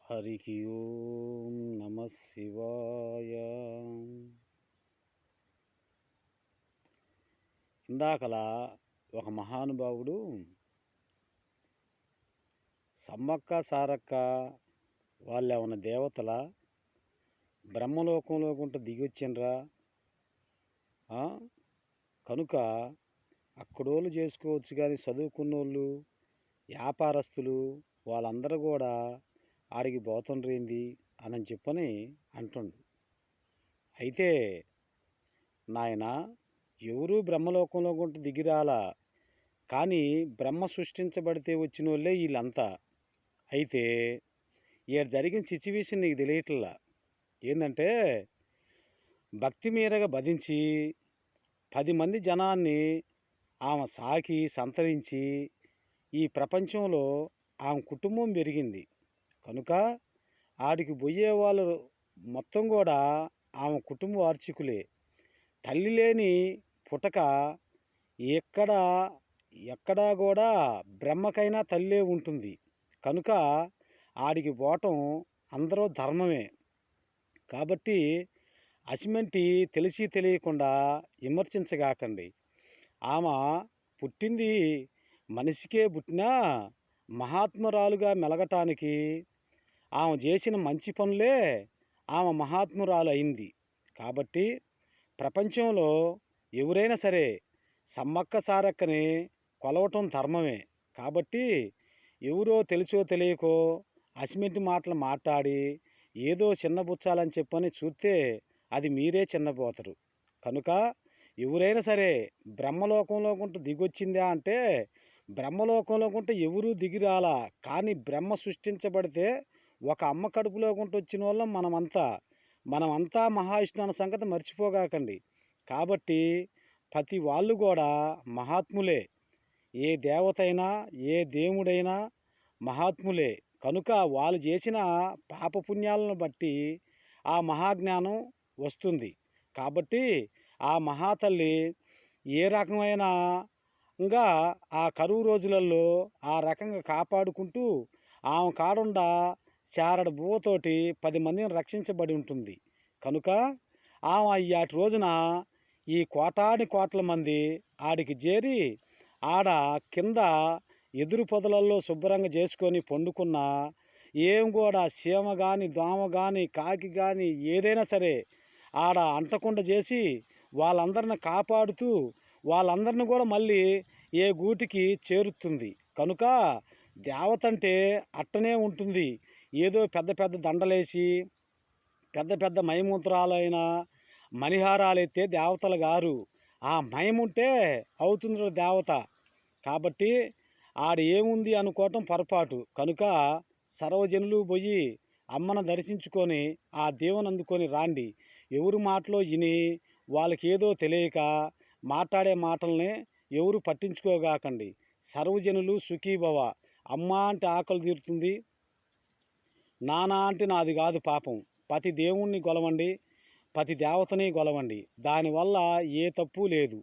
హరి ఓం నమ శివాయ. ఇందాకలా ఒక మహానుభావుడు సమ్మక్క సారక్క వాళ్ళేమన్నా దేవతల బ్రహ్మలోకంలోకుంటూ దిగొచ్చిండ్రా, కనుక అక్కడోళ్ళు చేసుకోవచ్చు కానీ చదువుకున్నోళ్ళు వ్యాపారస్తులు వాళ్ళందరూ కూడా ఆడికి పోతుండ్రేంది అని చెప్పని అంటుండు. అయితే నాయన, ఎవరూ బ్రహ్మలోకంలో కొంటూ దిగిరాలా, కానీ బ్రహ్మ సృష్టించబడితే వచ్చిన వాళ్ళే వీళ్ళంతా. అయితే ఇక్కడ జరిగిన సిచ్యువేషన్ నీకు తెలియట్లా. ఏంటంటే భక్తి మీరగా బధించి 10 మంది జనాన్ని ఆమె సాకి సంతరించి ఈ ప్రపంచంలో ఆమె కుటుంబం పెరిగింది. కనుక ఆడికి పోయే వాళ్ళు మొత్తం కూడా ఆమె కుటుంబ వార్షికులే. తల్లి లేని పుటక ఎక్కడా కూడా బ్రహ్మకైనా తల్లే ఉంటుంది. కనుక ఆడికి పోవటం అందరూ ధర్మమే. కాబట్టి అసిమెంటి తెలిసి తెలియకుండా విమర్శించగాకండి. ఆమె పుట్టింది మనిషికే పుట్టినా మహాత్మురాలుగా మెలగటానికి ఆమె చేసిన మంచి పనులే ఆమె మహాత్మురాలు అయింది. కాబట్టి ప్రపంచంలో ఎవరైనా సరే సమ్మక్క సారక్కని కొలవటం ధర్మమే. కాబట్టి ఎవరో తెలుసో తెలియకో అసిమెంటి మాటలు మాట్లాడి ఏదో చిన్నబుచ్చాలని చెప్పని చూస్తే అది మీరే చిన్నపోతారు. కనుక ఎవరైనా సరే బ్రహ్మలోకంలోకుంటూ దిగొచ్చిందా అంటే బ్రహ్మలోకంలోకుంటే ఎవరూ దిగిరాలా, కానీ బ్రహ్మ సృష్టించబడితే ఒక అమ్మ కడుపులోకుంటూ వచ్చిన వాళ్ళం మనమంతా మహావిష్ణు అన్న సంగతి మర్చిపోగాకండి. కాబట్టి ప్రతి వాళ్ళు కూడా మహాత్ములే. ఏ దేవతైనా ఏ దేవుడైనా మహాత్ములే. కనుక వాళ్ళు చేసిన పాపపుణ్యాలను బట్టి ఆ మహాజ్ఞానం వస్తుంది. కాబట్టి ఆ మహాతల్లి ఏ రకమైన ఇంకా ఆ కరువు రోజులలో ఆ రకంగా కాపాడుకుంటూ ఆమె కాడుండా చారడు బువ్వతోటి 10 మందిని రక్షించబడి ఉంటుంది. కనుక ఆమె ఇయాటి రోజున ఈ కోట్ల మంది ఆడికి చేరి ఆడ కింద ఎదురు పొదలలో శుభ్రంగా చేసుకొని పండుకున్న ఏం కూడా చీమ కానీ దోమ కానీ కాకి కానీ ఏదైనా సరే ఆడ అంటకుండా చేసి వాళ్ళందరిని కాపాడుతూ వాళ్ళందరిని కూడా మళ్ళీ ఏ గూటికి చేరుతుంది. కనుక దేవత అంటే అట్టనే ఉంటుంది. ఏదో పెద్ద పెద్ద దండలేసి పెద్ద పెద్ద మైమూత్రాలైన మణిహారాలు ఎత్తే దేవతలు గారు. ఆ మయముంటే అవుతుంది దేవత. కాబట్టి ఆడ ఏముంది అనుకోవటం పొరపాటు. కనుక సర్వజనులు పోయి అమ్మను దర్శించుకొని ఆ దేవుని అందుకొని రాండి. ఎవరు మాటలో విని వాళ్ళకి ఏదో తెలియక మాట్లాడే మాటల్ని ఎవరు పట్టించుకోగాకండి. సర్వజనులు సుఖీభవ. అమ్మ అంటే ఆకలి తీరుతుంది, నానా అంటే నాది కాదు పాపం. ప్రతి దేవుణ్ణి గొలవండి, ప్రతి దేవతని గొలవండి. దానివల్ల ఏ తప్పు లేదు.